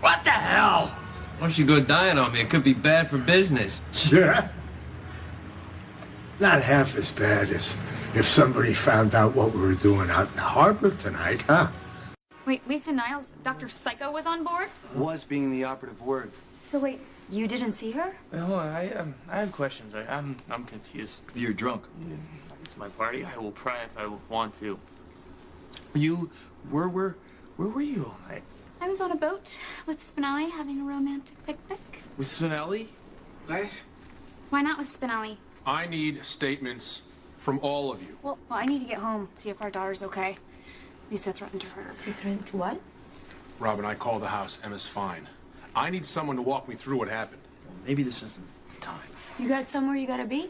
What the hell? Why don't you go dying on me? It could be bad for business. Yeah? Not half as bad as if somebody found out what we were doing out in the harbor tonight, huh? Wait, Lisa Niles, Dr. Psycho was on board? Was being the operative word. So wait, you didn't see her? Wait, hold on. I have questions. I'm confused. You're drunk. It's my party. I will pry if I want to. Where were you all night? I was on a boat with Spinelli having a romantic picnic. With Spinelli? Why not with Spinelli? I need statements from all of you. Well, I need to get home, see if our daughter's okay. Lisa threatened to hurt her. She threatened to what? Robin, I called the house. Emma's fine. I need someone to walk me through what happened. Well, maybe this isn't the time. You got somewhere you gotta be?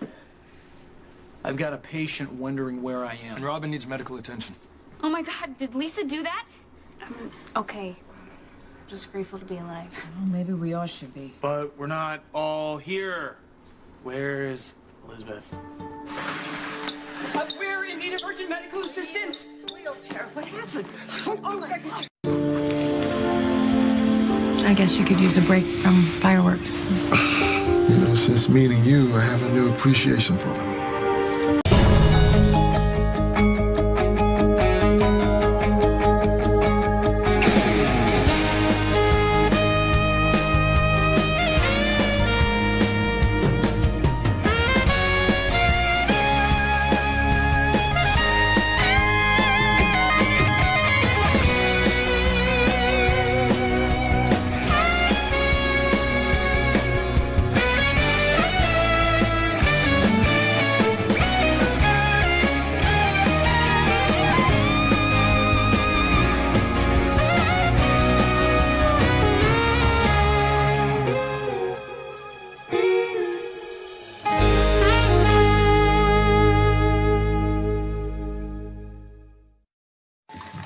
I've got a patient wondering where I am. And Robin needs medical attention. Oh my God, did Lisa do that? Okay. Just grateful to be alive. Well, maybe we all should be. But we're not all here. Where's Elizabeth? We're in need of urgent medical assistance. Wheelchair, what happened? I guess you could use a break from fireworks. You know, since meeting you, I have a new appreciation for them.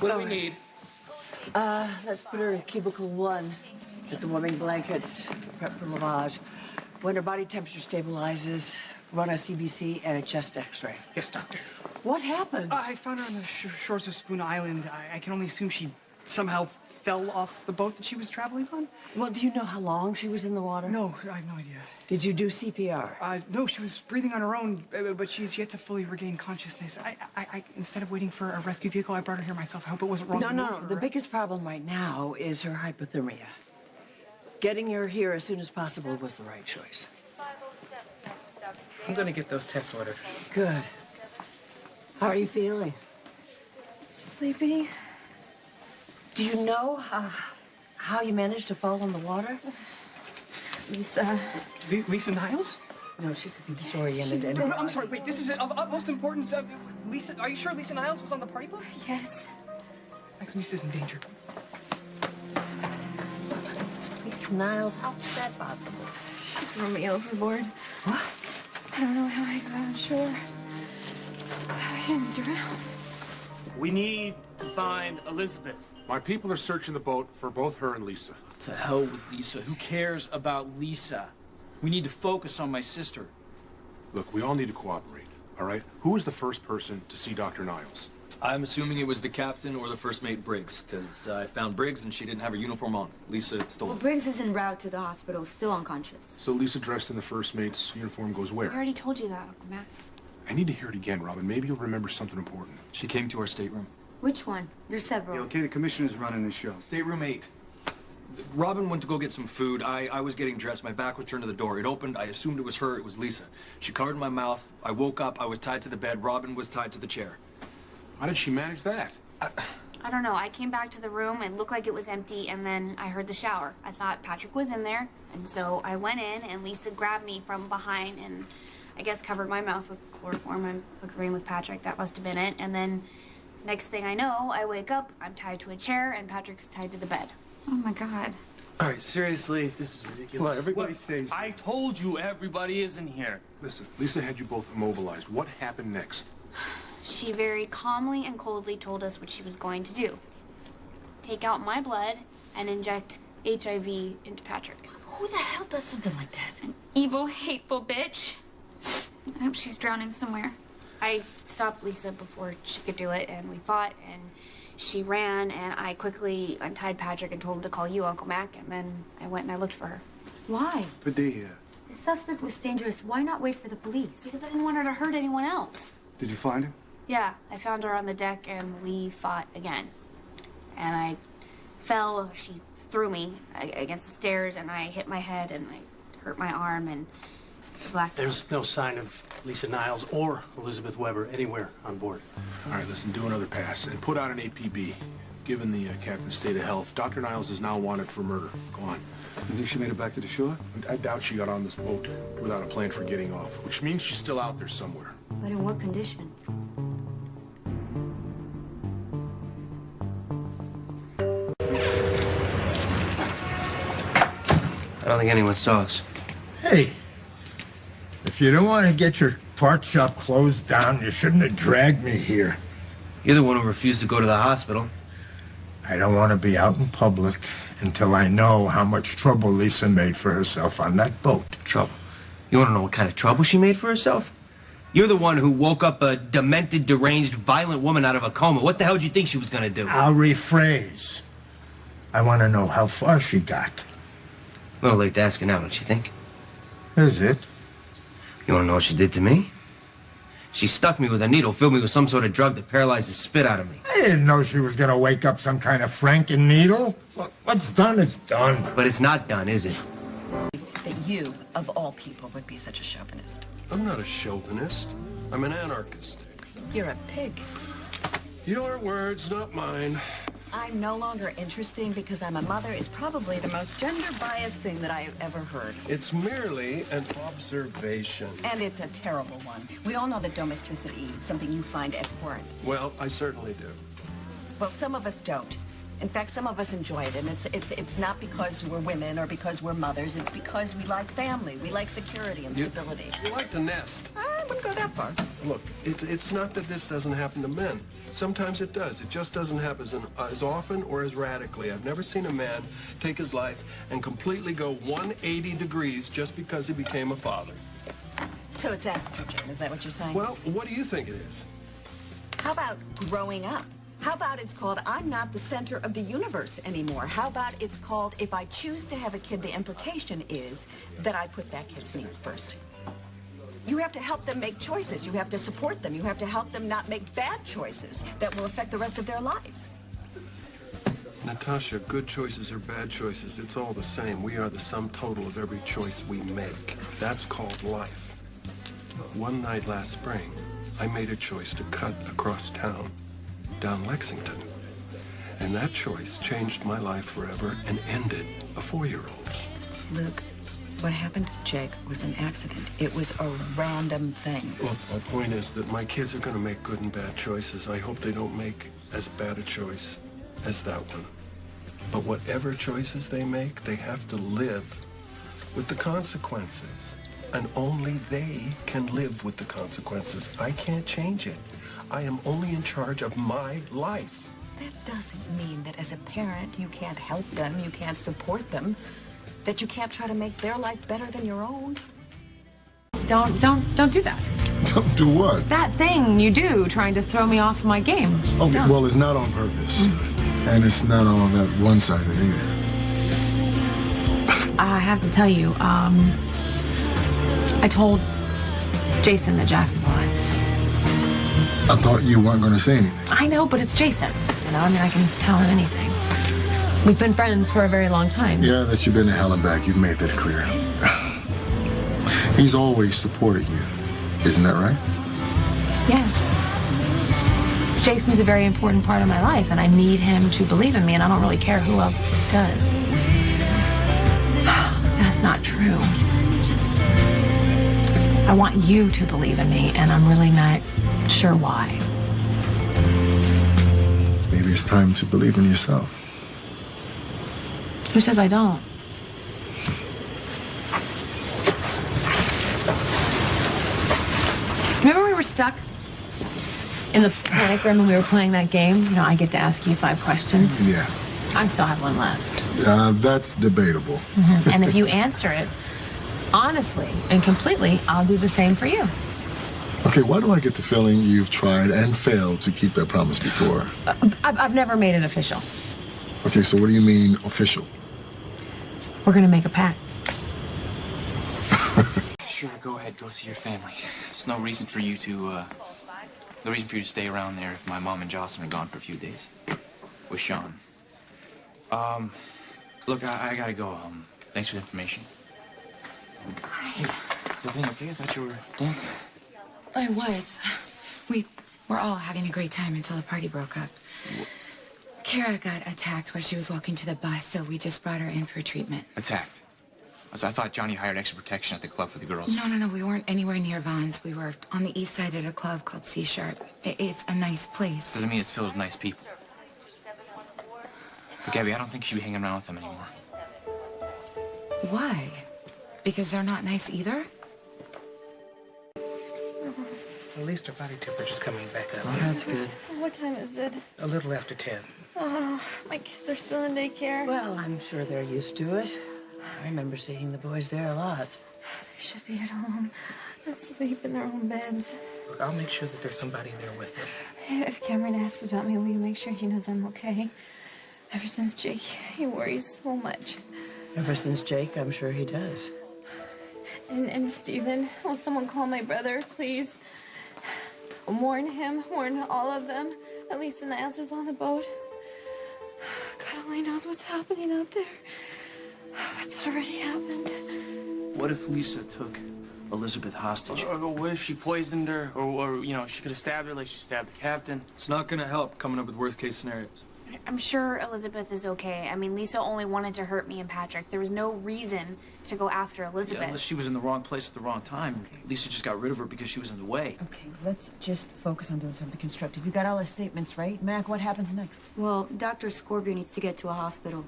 What do we need? Let's put her in cubicle 1. Get the warming blankets, prep for lavage. When her body temperature stabilizes, run a CBC and a chest x-ray. Yes, doctor. What happened? I found her on the shores of Spoon Island. I can only assume she somehow fell off the boat that she was traveling on. Well, do you know how long she was in the water? No, I have no idea. Did you do CPR? No, she was breathing on her own, but she's yet to fully regain consciousness. I instead of waiting for a rescue vehicle, I brought her here myself. I hope it wasn't wrong. No. The biggest problem right now is her hypothermia. Getting her here as soon as possible was the right choice. I'm gonna get those tests ordered. Good. How are you feeling? Sleepy? Do you know how you managed to fall in the water? Lisa. Lisa Niles? No, she could be disoriented. I'm sorry, wait, this is of utmost importance. Lisa, are you sure Lisa Niles was on the party boat? Yes. Max, Lisa's in danger. Lisa Niles, how is that possible? She threw me overboard. What? I don't know how I got on shore. I didn't drown. We need to find Elizabeth. My people are searching the boat for both her and Lisa. To hell with Lisa. Who cares about Lisa? We need to focus on my sister. Look, we all need to cooperate, all right? Who was the first person to see Dr. Niles? I'm assuming it was the captain or the first mate Briggs, because I found Briggs and she didn't have her uniform on. Lisa stole Well, it. Briggs is en route to the hospital, still unconscious. So Lisa dressed in the first mate's uniform goes I where? already told you that, Uncle Matt. I need to hear it again, Robin. Maybe you'll remember something important. She came to our stateroom. Which one? There's several. Yeah, okay, the commissioner's running the show. Stateroom 8. Robin went to go get some food. I was getting dressed. My back was turned to the door. It opened. I assumed it was her. It was Lisa. She covered my mouth. I woke up. I was tied to the bed. Robin was tied to the chair. How did she manage that? I don't know. I came back to the room. It looked like it was empty, and then I heard the shower. I thought Patrick was in there, and so I went in, and Lisa grabbed me from behind and I guess covered my mouth with chloroform. I'm agreeing with Patrick. That must have been it. And then next thing I know, I wake up, I'm tied to a chair, and Patrick's tied to the bed. Oh, my God. All right, seriously, this is ridiculous. Well, everybody stays. I told you everybody isn't here. Listen, Lisa had you both immobilized. What happened next? She very calmly and coldly told us what she was going to do. Take out my blood and inject HIV into Patrick. Who the hell does something like that? An evil, hateful bitch. I hope she's drowning somewhere. I stopped Lisa before she could do it, and we fought, and she ran, and I quickly untied Patrick and told him to call you, Uncle Mac, and then I went and I looked for her. Why? Padilla. The suspect was dangerous. Why not wait for the police? Because I didn't want her to hurt anyone else. Did you find her? Yeah, I found her on the deck, and we fought again. And I fell, she threw me against the stairs, and I hit my head, and I hurt my arm, and black. There's no sign of Lisa Niles or Elizabeth Weber anywhere on board. All right, listen, do another pass and put out an APB. Given the captain's state of health, Dr. Niles is now wanted for murder. Go on. You think she made it back to the shore? I doubt she got on this boat without a plan for getting off, which means she's still out there somewhere. But in what condition? I don't think anyone saw us. Hey, if you don't want to get your part shop closed down, you shouldn't have dragged me here. You're the one who refused to go to the hospital. I don't want to be out in public until I know how much trouble Lisa made for herself on that boat. Trouble? You want to know what kind of trouble she made for herself? You're the one who woke up a demented, deranged, violent woman out of a coma. What the hell did you think she was going to do? I'll rephrase. I want to know how far she got. A little late to ask her now, don't you think? Is it? You want to know what she did to me? She stuck me with a needle, filled me with some sort of drug that paralyzed the spit out of me. I didn't know she was going to wake up some kind of Franken needle. Look, what's done is done. But it's not done, is it? That you, of all people, would be such a chauvinist. I'm not a chauvinist. I'm an anarchist. You're a pig. Your words, not mine. I'm no longer interesting because I'm a mother is probably the most gender-biased thing that I've ever heard. It's merely an observation. And it's a terrible one. We all know that domesticity is something you find abhorrent. Well, I certainly do. Well, some of us don't. In fact, some of us enjoy it, and it's not because we're women or because we're mothers. It's because we like family, we like security and stability. You like to nest. I wouldn't go that far. Look, it's not that this doesn't happen to men. Sometimes it does. It just doesn't happen as often or as radically. I've never seen a man take his life and completely go 180 degrees just because he became a father. So it's estrogen, is that what you're saying? Well, what do you think it is? How about growing up? How about it's called I'm not the center of the universe anymore? How about it's called if I choose to have a kid, the implication is that I put that kid's needs first. You have to help them make choices. You have to support them. You have to help them not make bad choices that will affect the rest of their lives. Natasha, good choices or bad choices, it's all the same. We are the sum total of every choice we make. That's called life. One night last spring, I made a choice to cut across town, down Lexington. And that choice changed my life forever and ended a 4-year-old's. Luke, what happened to Jake was an accident. It was a random thing. Well, my point is that my kids are going to make good and bad choices. I hope they don't make as bad a choice as that one. But whatever choices they make, they have to live with the consequences. And only they can live with the consequences. I can't change it. I am only in charge of my life. That doesn't mean that as a parent you can't help them, you can't support them, that you can't try to make their life better than your own. Don't do that. Don't do what? That thing you do, trying to throw me off my game. Okay, Don't. well, it's not on purpose. And it's not all that one-sided either. I have to tell you, I told Jason that Jax is alive. I thought you weren't going to say anything. I know, but it's Jason. You know, I mean, I can tell him anything. We've been friends for a very long time. Yeah, that you've been to hell and back. You've made that clear. He's always supported you. Isn't that right? Yes. Jason's a very important part of my life, and I need him to believe in me, and I don't really care who else does. That's not true. I want you to believe in me, and I'm really not sure why. Maybe it's time to believe in yourself. Who says I don't? Remember we were stuck in the panic room and we were playing that game? You know, I get to ask you 5 questions. Yeah. I still have one left. That's debatable. And if you answer it honestly and completely, I'll do the same for you. Okay, why do I get the feeling you've tried and failed to keep that promise before? I've never made it official. Okay, so what do you mean official? We're gonna make a pact. Sure, go ahead, go see your family. There's no reason for you to stay around there if my mom and Jocelyn are gone for a few days. With Sean. Look, I gotta go. Thanks for the information. Hey, everything okay? I thought you were dancing. I was. We were all having a great time until the party broke up. Kara got attacked while she was walking to the bus, so we just brought her in for treatment. Attacked? So I thought Johnny hired extra protection at the club for the girls. No, we weren't anywhere near Vaughn's. We were on the east side at a club called C Sharp. It's a nice place. Doesn't mean it's filled with nice people. But Gabby, I don't think you should be hanging around with them anymore. Why? Because they're not nice either? At least her body temperature's coming back up. Oh, that's good. What time is it? A little after 10. Oh, my kids are still in daycare. Well, I'm sure they're used to it. I remember seeing the boys there a lot. They should be at home, asleep in their own beds. Look, I'll make sure that there's somebody there with them. If Cameron asks about me, will you make sure he knows I'm okay? Ever since Jake, he worries so much. Ever since Jake, I'm sure he does. And Stephen, will someone call my brother, please? Warn him, warn all of them. At least Niles is on the boat. God only knows what's happening out there. It's already happened. What if Lisa took Elizabeth hostage? Or what if she poisoned her? Or she could have stabbed her like she stabbed the captain? It's not gonna help coming up with worst-case scenarios. I'm sure Elizabeth is okay. I mean, Lisa only wanted to hurt me and Patrick. There was no reason to go after Elizabeth. Yeah, unless she was in the wrong place at the wrong time. Okay. Lisa just got rid of her because she was in the way. Okay, let's just focus on doing something constructive. You got all our statements, right? Mac, what happens next? Well, Dr. Scorpio needs to get to a hospital.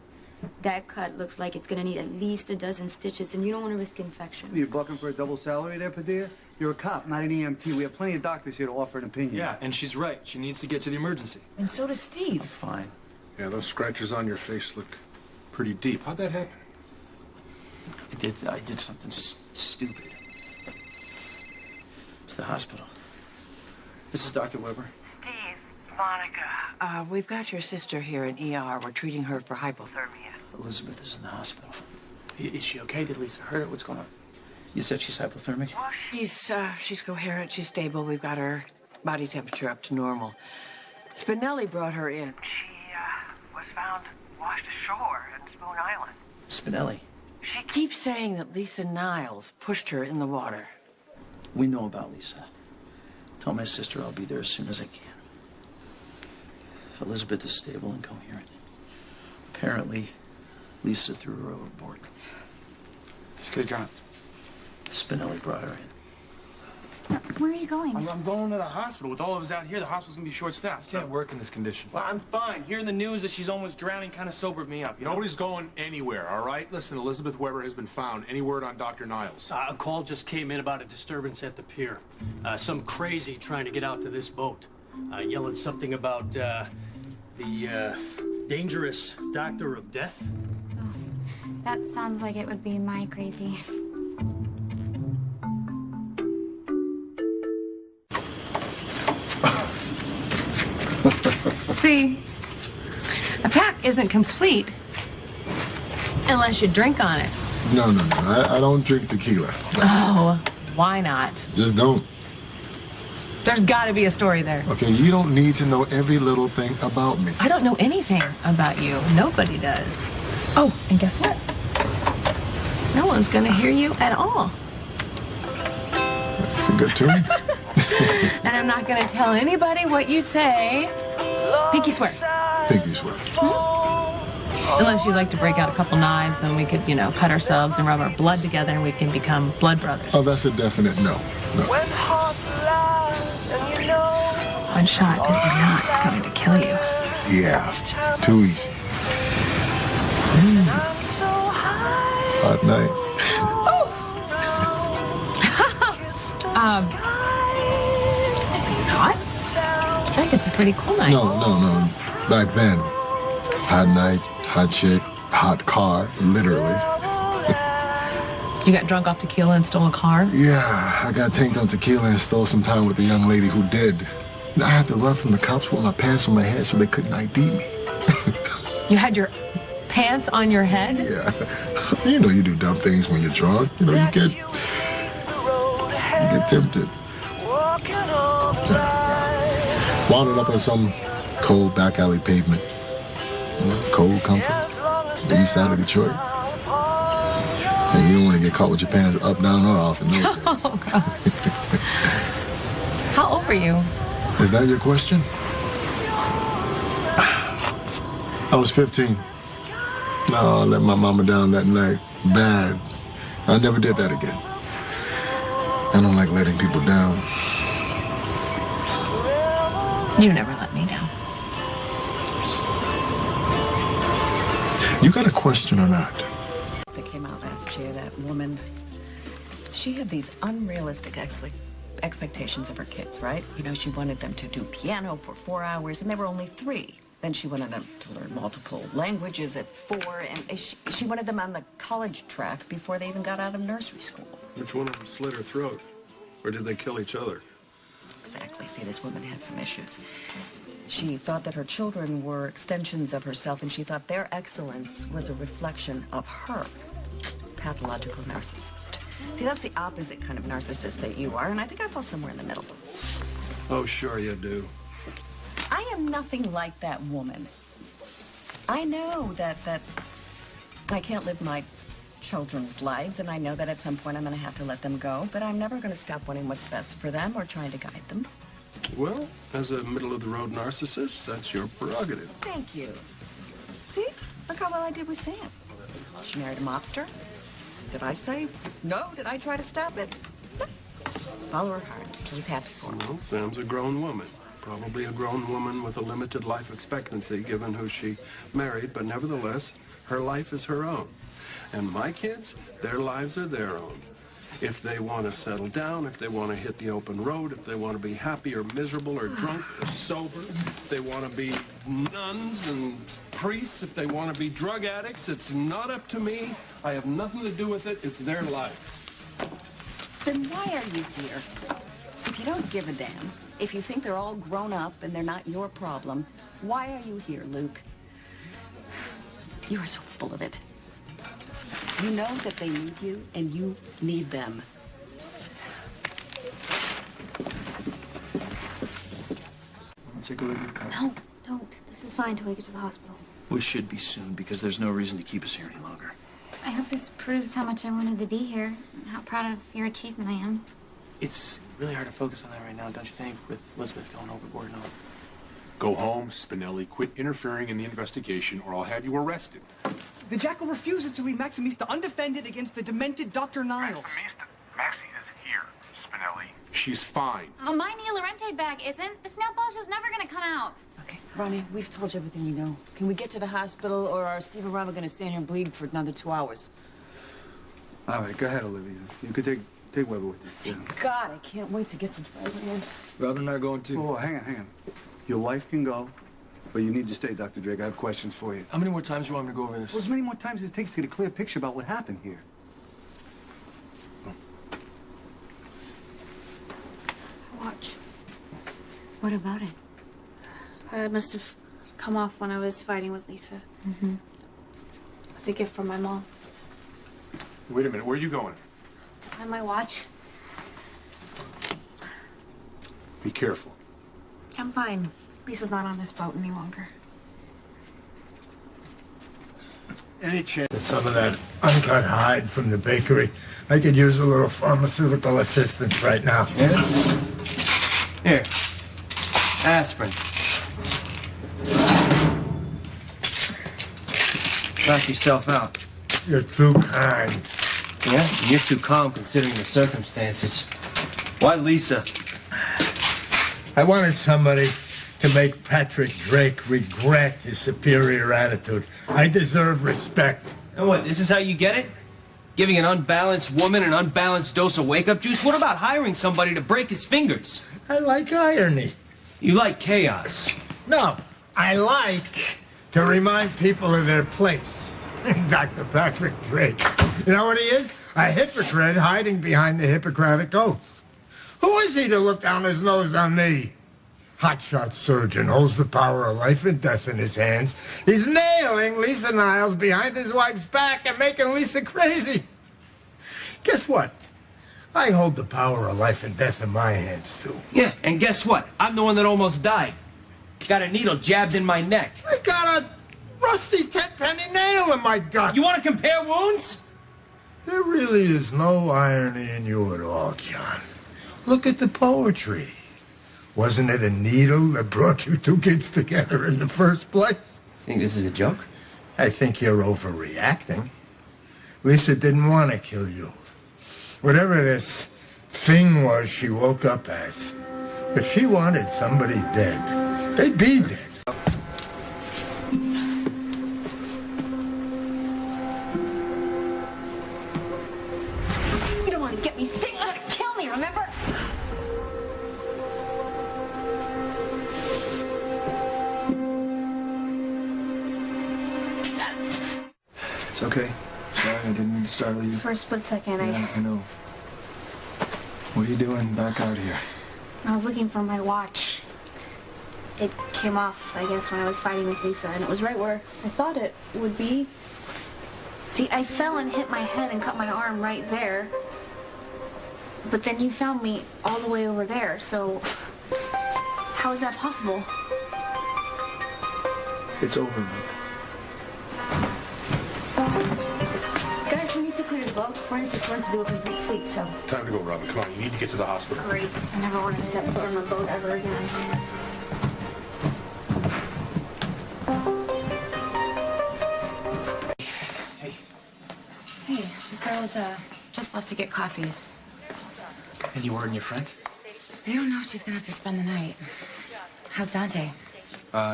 That cut looks like it's gonna need at least a dozen stitches, and you don't want to risk infection. You're bucking for a double salary there, Padilla? You're a cop, not an EMT. We have plenty of doctors here to offer an opinion. Yeah, and she's right. She needs to get to the emergency. And so does Steve. Fine. Yeah, those scratches on your face look pretty deep. How'd that happen? I did something stupid. It's the hospital. This is Dr. Weber. Steve, Monica. We've got your sister here in ER. We're treating her for hypothermia. Elizabeth is in the hospital. Is she okay? Did Lisa hurt her? What's going on? You said she's hypothermic? She's coherent. She's stable. We've got her body temperature up to normal. Spinelli brought her in. Was found washed ashore in Spoon Island. Spinelli. She keeps saying that Lisa Niles pushed her in the water. We know about Lisa. Tell my sister I'll be there as soon as I can. Elizabeth is stable and coherent. Apparently, Lisa threw her overboard. She could have drowned. Spinelli brought her in. Where are you going? I'm going to the hospital. With all of us out here, the hospital's gonna be short-staffed. Can't work in this condition. Well, I'm fine. Hearing the news that she's almost drowning kind of sobered me up. Nobody's going anywhere, all right? Listen, Elizabeth Weber has been found. Any word on Dr. Niles? A call just came in about a disturbance at the pier. Some crazy trying to get out to this boat. Yelling something about the dangerous doctor of death. Oh, that sounds like it would be my crazy. See, a pack isn't complete unless you drink on it. No. I don't drink tequila. Oh, why not? Just don't. There's got to be a story there. Okay, you don't need to know every little thing about me. I don't know anything about you. Nobody does. Oh, and guess what? No one's gonna hear you at all. That's a good tune. And I'm not gonna tell anybody what you say. Pinky swear. Pinky swear. Unless you'd like to break out a couple knives and we could, cut ourselves and rub our blood together and we can become blood brothers. Oh, that's a definite no. One shot is not going to kill you. Yeah, too easy. Hot night. It's hot? I think it's a pretty cool night. No. Back then, hot night, hot chick, hot car, literally. You got drunk off tequila and stole a car? Yeah, I got tanked on tequila and stole some time with the young lady who did. I had to run from the cops with my pants on my head so they couldn't ID me. You had your pants on your head? Yeah. You know you do dumb things when you're drunk. You know, you get tempted. Yeah. Wound up on some cold back alley pavement. You know, cold comfort. The east side of Detroit. And you don't want to get caught with your pants up, down, or off in those days. Oh, God. How old were you? Is that your question? I was 15. No, I let my mama down that night. Bad. I never did that again. I don't like letting people down. You never let me down. You got a question or not? That came out last year, that woman, she had these unrealistic expectations of her kids, right? You know, she wanted them to do piano for 4 hours, and they were only 3. Then she wanted them to learn multiple languages at 4, and she wanted them on the college track before they even got out of nursery school. Which one of them slit her throat? Or did they kill each other? Exactly. See, this woman had some issues. She thought that her children were extensions of herself, and she thought their excellence was a reflection of her. Pathological narcissist. See, that's the opposite kind of narcissist that you are, and I think I fall somewhere in the middle. Oh, sure you do. I am nothing like that woman. I know that I can't live my children's lives, and I know that at some point I'm going to have to let them go, but I'm never going to stop wanting what's best for them or trying to guide them. Well, as a middle-of-the-road narcissist, that's your prerogative. Thank you. See? Look how well I did with Sam. She married a mobster. Did I say no? Did I try to stop it? No. Follow her heart. She was happy for her. Well, Sam's a grown woman. Probably a grown woman with a limited life expectancy, given who she married, but nevertheless, her life is her own. And my kids, their lives are their own. If they want to settle down, if they want to hit the open road, if they want to be happy or miserable or drunk or sober, if they want to be nuns and priests, if they want to be drug addicts, it's not up to me. I have nothing to do with it. It's their lives. Then why are you here? If you don't give a damn, if you think they're all grown up and they're not your problem, why are you here, Luke? You are so full of it. You know that they need you, and you need them. Take a look at your car. No, don't. This is fine till we get to the hospital. We should be soon, because there's no reason to keep us here any longer. I hope this proves how much I wanted to be here and how proud of your achievement I am. It's really hard to focus on that right now, don't you think, with Elizabeth going overboard and all? Go home, Spinelli. Quit interfering in the investigation, or I'll have you arrested. The Jackal refuses to leave Maximista undefended against the demented Dr. Niles. Maxie is here, Spinelli. She's fine. Oh, my Nia Laurenti bag isn't. This nail polish is never gonna come out. Okay, Ronnie, we've told you everything we know. Can we get to the hospital, or are Steve and Rob going to stand here and bleed for another 2 hours? All right, go ahead, Olivia. You could take Weber with you. Thank God, I can't wait to get some Thailand. Robin and I are going too. Oh, hang on. Your wife can go, but you need to stay, Dr. Drake. I have questions for you. How many more times do you want me to go over this? Well, as many more times as it takes to get a clear picture about what happened here. Watch. What about it? I must have come off when I was fighting with Lisa. Mm-hmm. It was a gift from my mom. Wait a minute, where are you going? And my watch. Be careful. I'm fine. Lisa's not on this boat any longer. Any chance of some of that uncut hide from the bakery? I could use a little pharmaceutical assistance right now. Yeah? Here. Aspirin. Knock yourself out. You're too kind. Yeah? You're too calm considering the circumstances. Why Lisa? I wanted somebody to make Patrick Drake regret his superior attitude. I deserve respect. And what, this is how you get it? Giving an unbalanced woman an unbalanced dose of wake-up juice? What about hiring somebody to break his fingers? I like irony. You like chaos. No, I like to remind people of their place. Dr. Patrick Drake. You know what he is? A hypocrite hiding behind the Hippocratic Oath. Who is he to look down his nose on me? Hotshot surgeon holds the power of life and death in his hands. He's nailing Lisa Niles behind his wife's back and making Lisa crazy. Guess what? I hold the power of life and death in my hands, too. Yeah, and guess what? I'm the one that almost died. Got a needle jabbed in my neck. I got a rusty 10-penny nail in my gut. You want to compare wounds? There really is no irony in you at all, John. Look at the poetry. Wasn't it a needle that brought you two kids together in the first place? Think this is a joke? I think you're overreacting. Lisa didn't want to kill you. Whatever this thing was she woke up as, if she wanted somebody dead, they'd be dead. You don't want to get me sick. You want to kill me, remember? It's okay. Sorry, I didn't mean to startle you. For a split second, Yeah, I know. What are you doing back out here? I was looking for my watch. It came off, I guess, when I was fighting with Lisa, and it was right where I thought it would be. See, I fell and hit my head and cut my arm right there. But then you found me all the way over there, so how is that possible? It's over, man. Guys, we need to clear the boat. Forensics wants to do a complete sweep, so... Time to go, Robin. Come on, you need to get to the hospital. Great. I never want to step foot on a boat ever again. Hey, the girls, just left to get coffees. And you word on your friend? They don't know if she's gonna have to spend the night. How's Dante?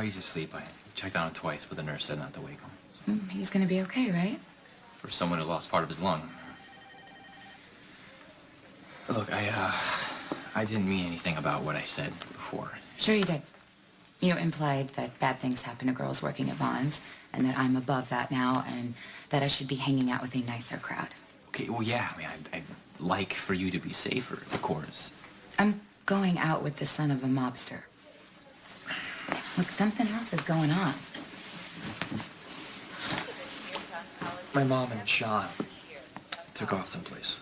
He's asleep. I checked on him twice, but the nurse said not to wake him. He's gonna be okay, right? For someone who lost part of his lung. Look, I didn't mean anything about what I said before. Sure you did. You implied that bad things happen to girls working at Vaughn's, and that I'm above that now, and that I should be hanging out with a nicer crowd. Okay, well, yeah, I mean, I'd like for you to be safer, of course. I'm going out with the son of a mobster. Look, something else is going on. My mom and Sean took off someplace.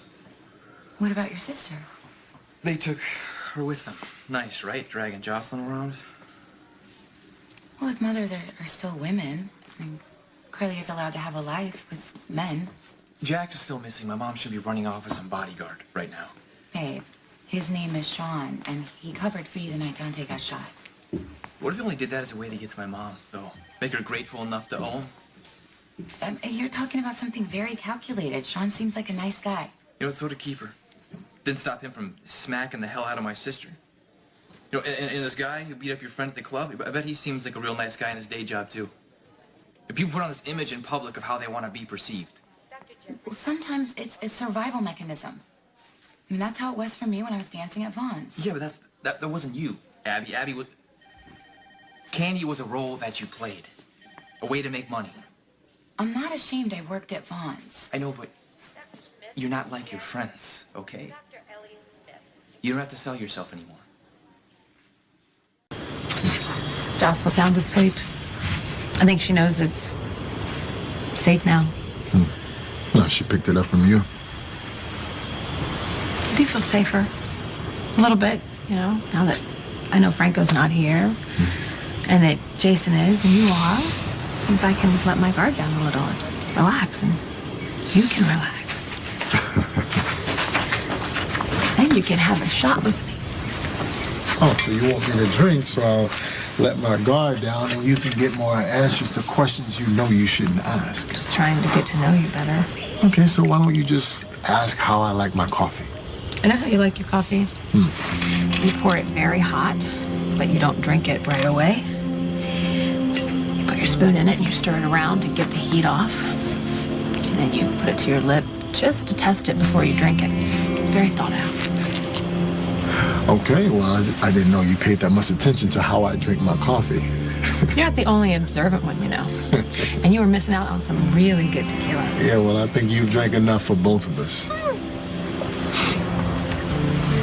What about your sister? They took her with them. Nice, right? Dragging Jocelyn around. Well, look, mothers are still women. I mean, Carly is allowed to have a life with men. Jax is still missing. My mom should be running off with some bodyguard right now. Babe, his name is Sean, and he covered for you the night Dante got shot. What if you only did that as a way to get to my mom, though? Make her grateful enough to owe him? You're talking about something very calculated. Sean seems like a nice guy. You know, so did Keeper. Didn't stop him from smacking the hell out of my sister. You know, and this guy who beat up your friend at the club, I bet he seems like a real nice guy in his day job, too. And people put on this image in public of how they want to be perceived. Well, sometimes it's a survival mechanism. I mean, that's how it was for me when I was dancing at Vaughn's. Yeah, but that wasn't you, Abby. Abby was... Candy was a role that you played. A way to make money. I'm not ashamed I worked at Vaughn's. I know, but you're not like your friends, okay? You don't have to sell yourself anymore. Jocely's sound asleep. I think she knows it's safe now. No, she picked it up from you. I do feel safer. A little bit, you know, now that I know Franco's not here. And that Jason is, and you are. Means I can let my guard down a little and relax, and you can relax. And you can have a shot with me. Oh, so you want me to drink, so I'll let my guard down and you can get more answers to questions you know you shouldn't ask. Just trying to get to know you better. Okay, so why don't you just ask how I like my coffee? I know how you like your coffee. You pour it very hot, but you don't drink it right away. You put your spoon in it and you stir it around to get the heat off. And then you put it to your lip just to test it before you drink it. It's very thought out. Okay, well, I didn't know you paid that much attention to how I drink my coffee. You're not the only observant one, you know. And you were missing out on some really good tequila. Yeah, well, I think you've drank enough for both of us.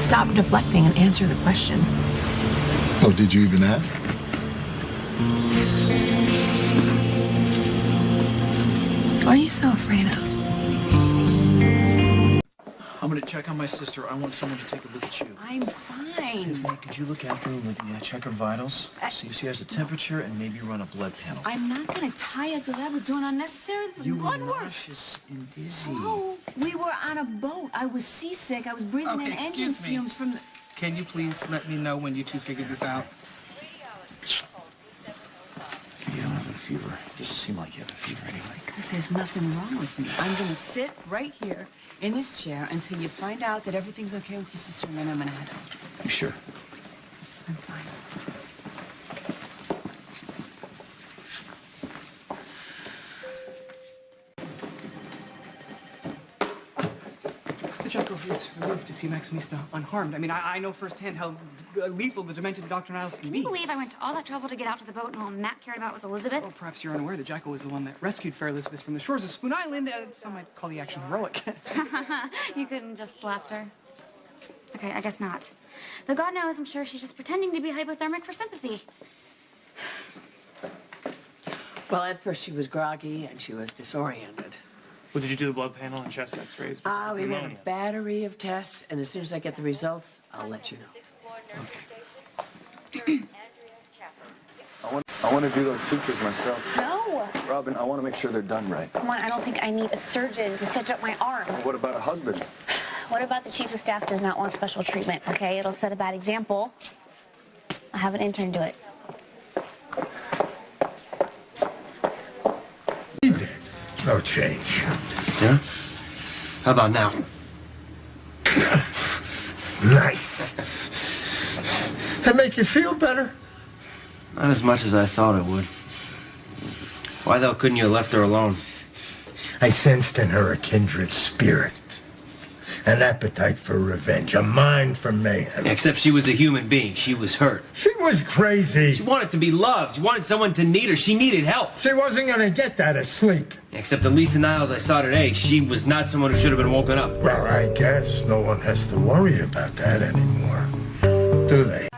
Stop deflecting and answer the question. Oh, did you even ask? What are you so afraid of? I'm gonna check on my sister. I want someone to take a look at you. I'm fine. Tiffany, could you look after her, check her vitals, see if she has a temperature, and maybe run a blood panel? I'm not gonna tie up the lab with doing unnecessary blood work. Nauseous and dizzy. Oh, we were on a boat. I was seasick. I was breathing in engine fumes from the... Can you please let me know when you two figure this out? You don't have a fever. It doesn't seem like you have a fever anyway. Because there's nothing wrong with me. I'm gonna sit right here in this chair until you find out that everything's okay with your sister, and then I'm gonna head out. You sure? I'm fine. The Jocko is relieved to see Maximista unharmed. I mean, I know firsthand how lethal the demented Dr. Niles can Can be. you believe I went to all that trouble to get out to the boat and all Matt cared about was Elizabeth? Well, perhaps you're unaware that Jocko was the one that rescued Fair Elizabeth from the shores of Spoon Island. Some might call the action heroic. You couldn't just slapped her. Okay, I guess not. Though God knows, I'm sure she's just pretending to be hypothermic for sympathy. Well, at first she was groggy and she was disoriented. Well, did you do the blood panel and chest x-rays? We ran a battery of tests, and as soon as I get the results, I'll let you know. Okay. I want to do those sutures myself. No! Robin, I want to make sure they're done right. Come on, I don't think I need a surgeon to stitch up my arm. What about a husband? What about the chief of staff does not want special treatment, okay? It'll set a bad example. I'll have an intern do it. No change. Yeah? How about now? Nice. That make you feel better? Not as much as I thought it would. Why, though, couldn't you have left her alone? I sensed in her a kindred spirit. An appetite for revenge, a mind for mayhem. Except she was a human being. She was hurt. She was crazy. She wanted to be loved. She wanted someone to need her. She needed help. She wasn't gonna get that asleep. Except that Lisa Niles I saw today, she was not someone who should have been woken up. Well, I guess no one has to worry about that anymore, do they?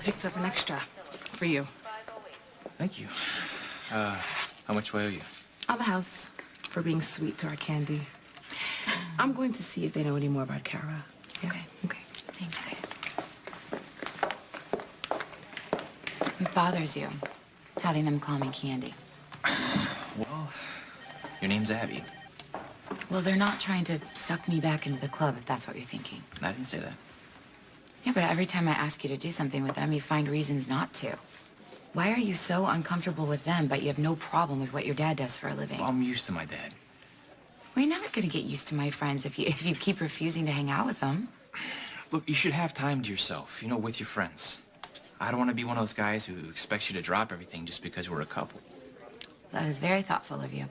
Picked up an extra for you. Thank you. How much do I owe you? On the house for being sweet to our Candy. I'm going to see if they know any more about Kara. Yeah. Okay. Thanks, guys. It bothers you having them call me Candy. Well, your name's Abby. Well, they're not trying to suck me back into the club, if that's what you're thinking. I didn't say that. Yeah, but every time I ask you to do something with them, you find reasons not to. Why are you so uncomfortable with them, but you have no problem with what your dad does for a living? Well, I'm used to my dad. Well, you're never gonna get used to my friends if you keep refusing to hang out with them. Look, you should have time to yourself, with your friends. I don't want to be one of those guys who expects you to drop everything just because we're a couple. That is very thoughtful of you.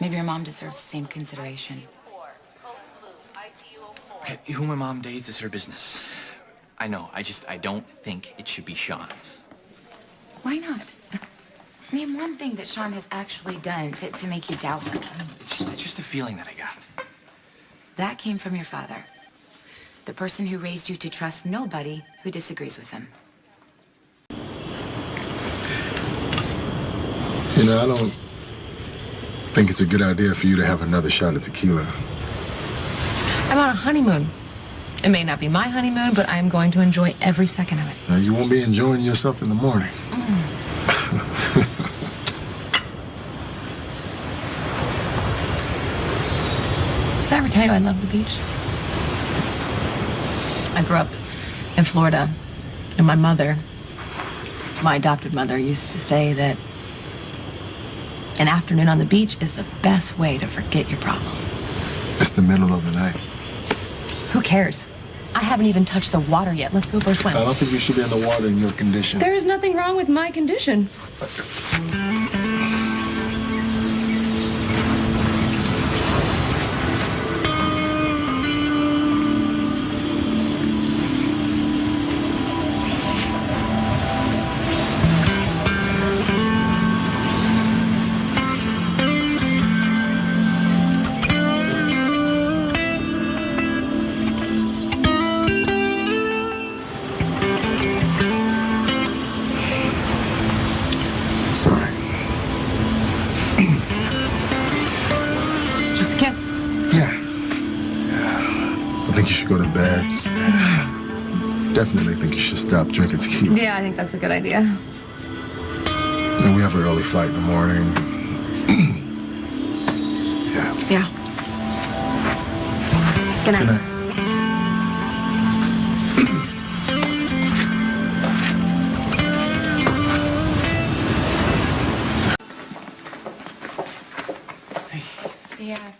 Maybe your mom deserves the same consideration. Okay, who my mom dates is her business. I know, I don't think it should be Sean. Why not? Name one thing that Sean has actually done to make you doubt him. It's just a feeling that I got. That came from your father. The person who raised you to trust nobody who disagrees with him. I don't think it's a good idea for you to have another shot of tequila. I'm on a honeymoon. It may not be my honeymoon, but I'm going to enjoy every second of it. Now, you won't be enjoying yourself in the morning. Did I ever tell you I love the beach? I grew up in Florida, and my mother, my adopted mother, used to say that an afternoon on the beach is the best way to forget your problems. It's the middle of the night. Who cares? I haven't even touched the water yet. Let's go for a swim. I don't think you should be in the water in your condition. There is nothing wrong with my condition. go to bed. Definitely think you should stop drinking tequila. Yeah, I think that's a good idea. And we have an early flight in the morning. Yeah. Good night. Good night.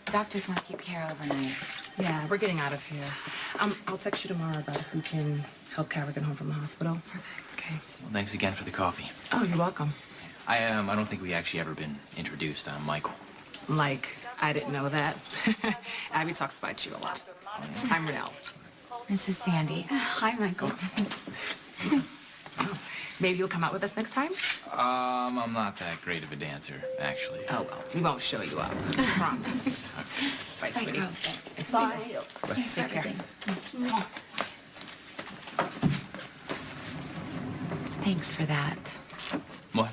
The doctors want to keep Kara overnight. Yeah, we're getting out of here. I'll text you tomorrow about who can help Kara get home from the hospital. Perfect. Okay. Well, thanks again for the coffee. Oh, you're welcome. I don't think we actually ever been introduced. I'm Michael. Like, I didn't know that. Abby talks about you a lot. I'm Renelle. This is Sandy. Hi, Michael. Maybe you'll come out with us next time? I'm not that great of a dancer, actually. Oh, well, we won't show you up. I promise. Bye, sweetie. Bye. Thanks for everything. Thanks for that. What?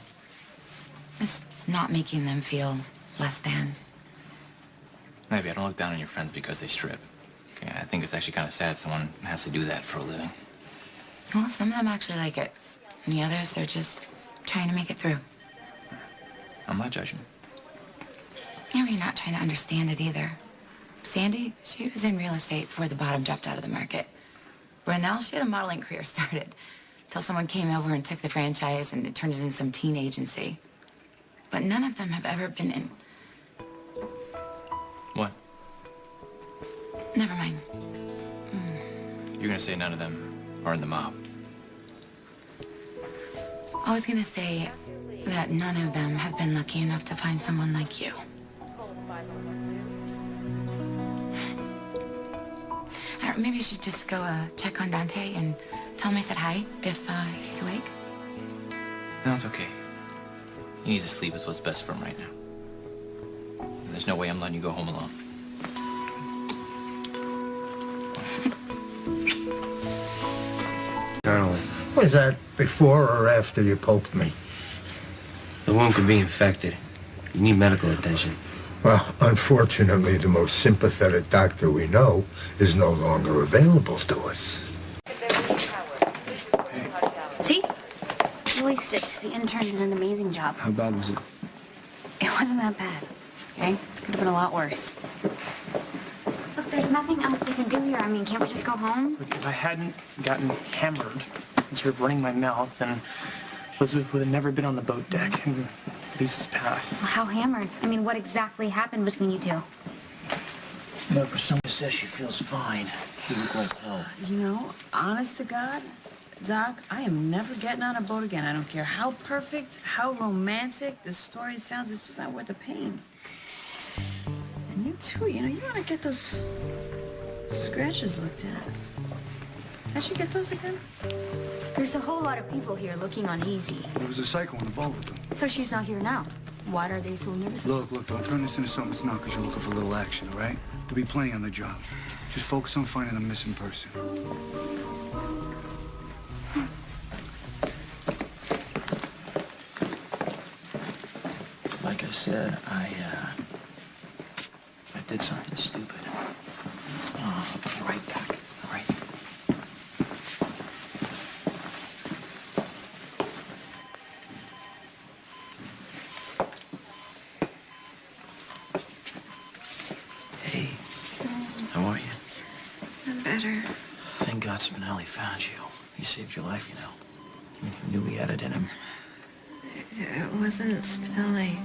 Just not making them feel less than. Maybe I don't look down on your friends because they strip. Okay, I think it's actually kind of sad someone has to do that for a living. Well, some of them actually like it. And the others, they're just trying to make it through. I'm not judging. Yeah, but you're not trying to understand it either. Sandy, she was in real estate before the bottom dropped out of the market. Renelle, she had a modeling career started till someone came over and took the franchise and it turned it into some teen agency. But none of them have ever been in... What? Never mind. You're gonna say none of them are in the mob. I was gonna say that none of them have been lucky enough to find someone like you. Maybe you should just go check on Dante and tell him I said hi if he's awake. No, it's okay. He needs to sleep. It's what's best for him right now. And there's no way I'm letting you go home alone. Connolly, Was that before or after you poked me? the wound could be infected. You need medical attention. Well, unfortunately, the most sympathetic doctor we know is no longer available to us. See? Really stitched. The intern did an amazing job. How bad was it? It wasn't that bad. Okay? Could have been a lot worse. Look, there's nothing else you can do here. I mean, can't we just go home? Look, if I hadn't gotten hammered and started running my mouth, then Elizabeth would have never been on the boat deck and lose his path. Well, how hammered? I mean, what exactly happened between you two? But for someone who says she feels fine, you look like hell. You know, honest to God, Doc, I am never getting on a boat again. I don't care how perfect, how romantic the story sounds. It's just not worth the pain. And you too, you know, you want to get those scratches looked at. How'd you get those again? There's a whole lot of people here looking uneasy. There was a psycho on the boat with them. So she's not here now. Why are they so nervous? Look, don't turn this into something it's not because you're looking for a little action, all right? To be plenty on the job. Just focus on finding a missing person. Like I said, I did something stupid. I'll be right back, all right? Hey, how are you? I'm better. Thank God Spinelli found you. He saved your life, you know. I mean, he knew he had it in him. It wasn't Spinelli.